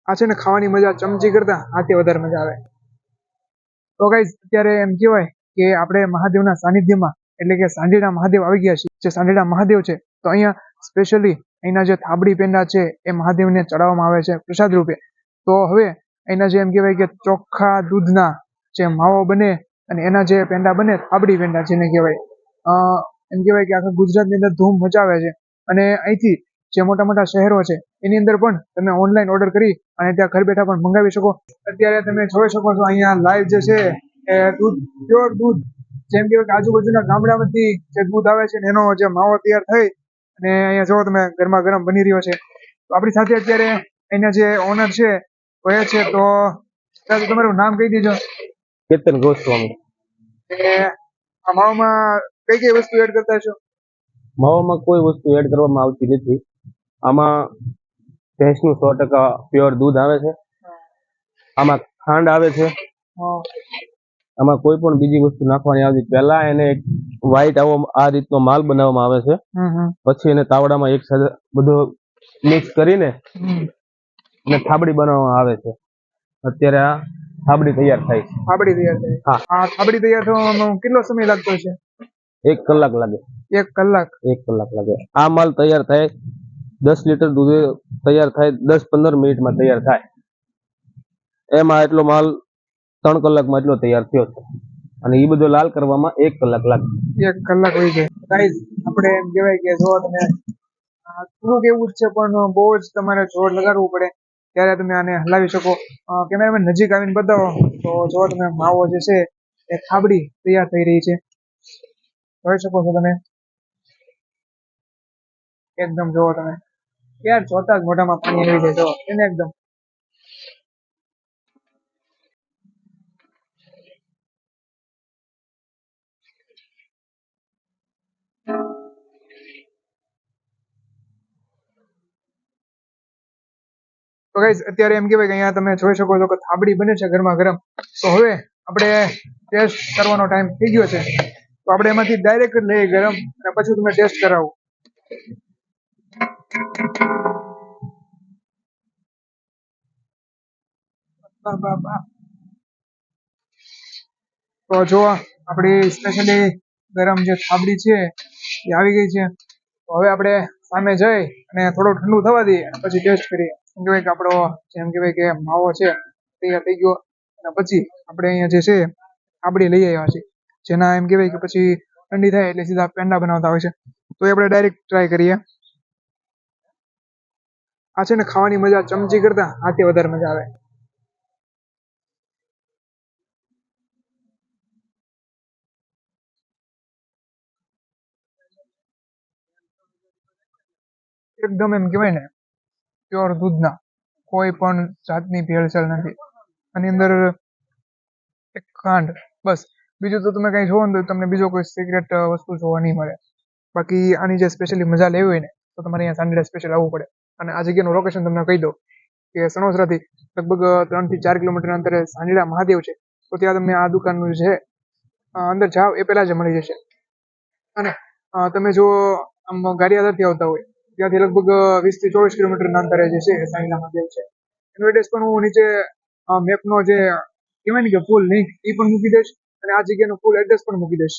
આ છે ને ખાવાની મજા ચમચી કરતા હાથે વધારે મજા આવે. તો ગાઈઝ અત્યારે એમ કહેવાય કે આપણે મહાદેવના સાનિધ્યમાં એટલે કે સાંઢીના મહાદેવ આવી ગયા છે. જે સાંઢીના મહાદેવ છે તો અહીંયા સ્પેશિયલી અહીંના જે થાબડી પેંડા છે એ મહાદેવને ચડાવવામાં આવે છે પ્રસાદ રૂપે. તો હવે અહીંના જે એમ કહેવાય કે ચોખ્ખા દૂધના જે માવો બને અને એના જે પેંડા બને થાબડી પેંડા જેને કહેવાય, એમ કહેવાય કે આખા ગુજરાતની અંદર ધૂમ મચાવે છે. અને અહીંથી જે મોટા મોટા શહેરો છે એની અંદર પણ તમે ઓનલાઈન ઓર્ડર કરી અને ત્યાં ઘર બેઠા પણ મંગાવી શકો. અત્યારે તમે જોઈ શકો છો અહીંયા લાઈવ જે છે એ દૂધ, પ્યોર દૂધ, જેમ કે આજુબાજુના ગામડામાંથી જે દૂધ આવે છે એનો જે માવો તૈયાર થઈ અને અહીંયા જો તમે ગરમા ગરમ બની રહ્યો છે. તો આપણી સાથે અત્યારે એના જે ઓનર છે એ છે. તો તમારું નામ કહી દેજો. કેતન ગોસ્વામી. આ માવામાં કઈ કઈ વસ્તુ એડ કરતા છો? માવામાં કોઈ વસ્તુ એડ કરવામાં આવતી નથી. આમાં ભેંસનું 100% પ્યોર દૂધ આવે છે. આમાં ખાંડ આવે છે. આમાં કોઈ પણ બીજી વસ્તુ નાખવાની આવતી. પહેલા એને એક વ્હાઈટ આ રીતનો માલ બનાવવામાં આવે છે. પછી એને તાવડામાં એક સાથે બધું મિક્સ કરીને અને થાબડી બનાવવામાં આવે છે. અત્યારે આ થાબડી તૈયાર થાય છે. થાબડી તૈયાર થાય? હા. આ થાબડી તૈયાર થવામાં કેટલો સમય લાગતો છે? 1 કલાક લાગે. 1 કલાક? 1 કલાક લાગે. આ માલ તૈયાર થાય 10 લીટર દૂધ તૈયાર થાય 10-15 મિનિટમાં તૈયાર થાય. એમાં એટલો માલ 3 કલાકમાં એટલો તૈયાર થયો છે. અને એ બધો લાલ કરવામાં 1 કલાક લાગે. 1 કલાક હોય છે. ગાઈઝ આપણે એમ કહેવાય કે જો તમે થોડુંક એવું જ છે પણ બહુ જ તમારે જોર લગાડવું પડે ત્યારે તમે આને હલાવી શકો. કેમેરામેન નજીક આવીને બતાવો તો જો તમે માવો જે છે એ થાબડી તૈયાર થઈ રહી છે. જોઈ શકો છો તમે. એકદમ જોવો તમે યાર, જોતા જ મોઢામાં પાણી આવી જાય. જો એને એકદમ તો ગાઈઝ અત્યારે એમ કહેવાય કે અહીંયા તમે જોઈ શકો છો કે થાબડી બને છે ગરમા ગરમ. તો હવે આપણે ટેસ્ટ કરવાનો ટાઈમ થઈ ગયો છે. તો આપણે એમાંથી ડાયરેક્ટ લઈએ ગરમ અને પછી તમે ટેસ્ટ કરાવો. તો જો આપણી સ્પેશિયલી ગરમ જે થાબડી છે એ આવી ગઈ છે. તો હવે આપણે સામે જઈ અને થોડું ઠંડુ થવા દઈએ અને પછી ટેસ્ટ કરીએ. એમ કહેવાય કે આપણો જેમ કહેવાય કે માવો છે તૈયાર થઈ ગયો. અને પછી આપણે અહીંયા જે છે થાબડી લઈ આવ્યા છે, જેના એમ કહેવાય કે પછી ઠંડી થાય એટલે સીધા પેંડા બનાવતા હોય છે. તો એ આપણે ડાયરેક્ટ ટ્રાય કરીએ. આ છે ને ખાવાની મજા ચમચી કરતા હાથે વધારે મજા આવે. એકદમ એમ કહેવાય ને પ્યોર દૂધના, કોઈ પણ જાતની ભેળસેળ નથી. આની અંદર એક ખાંડ બસ, બીજું તો તમે કઈ જોવો ને તો તમને બીજો કોઈ સિક્રેટ વસ્તુ જોવા નહીં મળે. બાકી આની જે સ્પેશિયલી મજા લેવી હોય ને તો તમારે અહીંયા સાંઢીડા સ્પેશિયલ આવવું પડે. અને આ જગ્યાનું લોકેશન તમને કહી દઉં કે સણોસરાથી લગભગ 3 થી 4 કિલોમીટર અંતરે સાંઢીડા મહાદેવ છે. તો ત્યાં તમને આ દુકાનનું છે અંદર જાઓ એ પહેલા જ મળી જશે. અને તમે જો આમ ગારિયાધારથી આવતા હોય ત્યાંથી લગભગ 20 થી 24 કિલોમીટરના અંતરે જે છે સાંઢીડા મહાદેવ છે. એનો એડ્રેસ પણ હું નીચે મેપનો જે કહેવાય ને કે ફૂલ લિંક એ પણ મૂકી દઈશ અને આ જગ્યાનો ફૂલ એડ્રેસ પણ મૂકી દઈશ.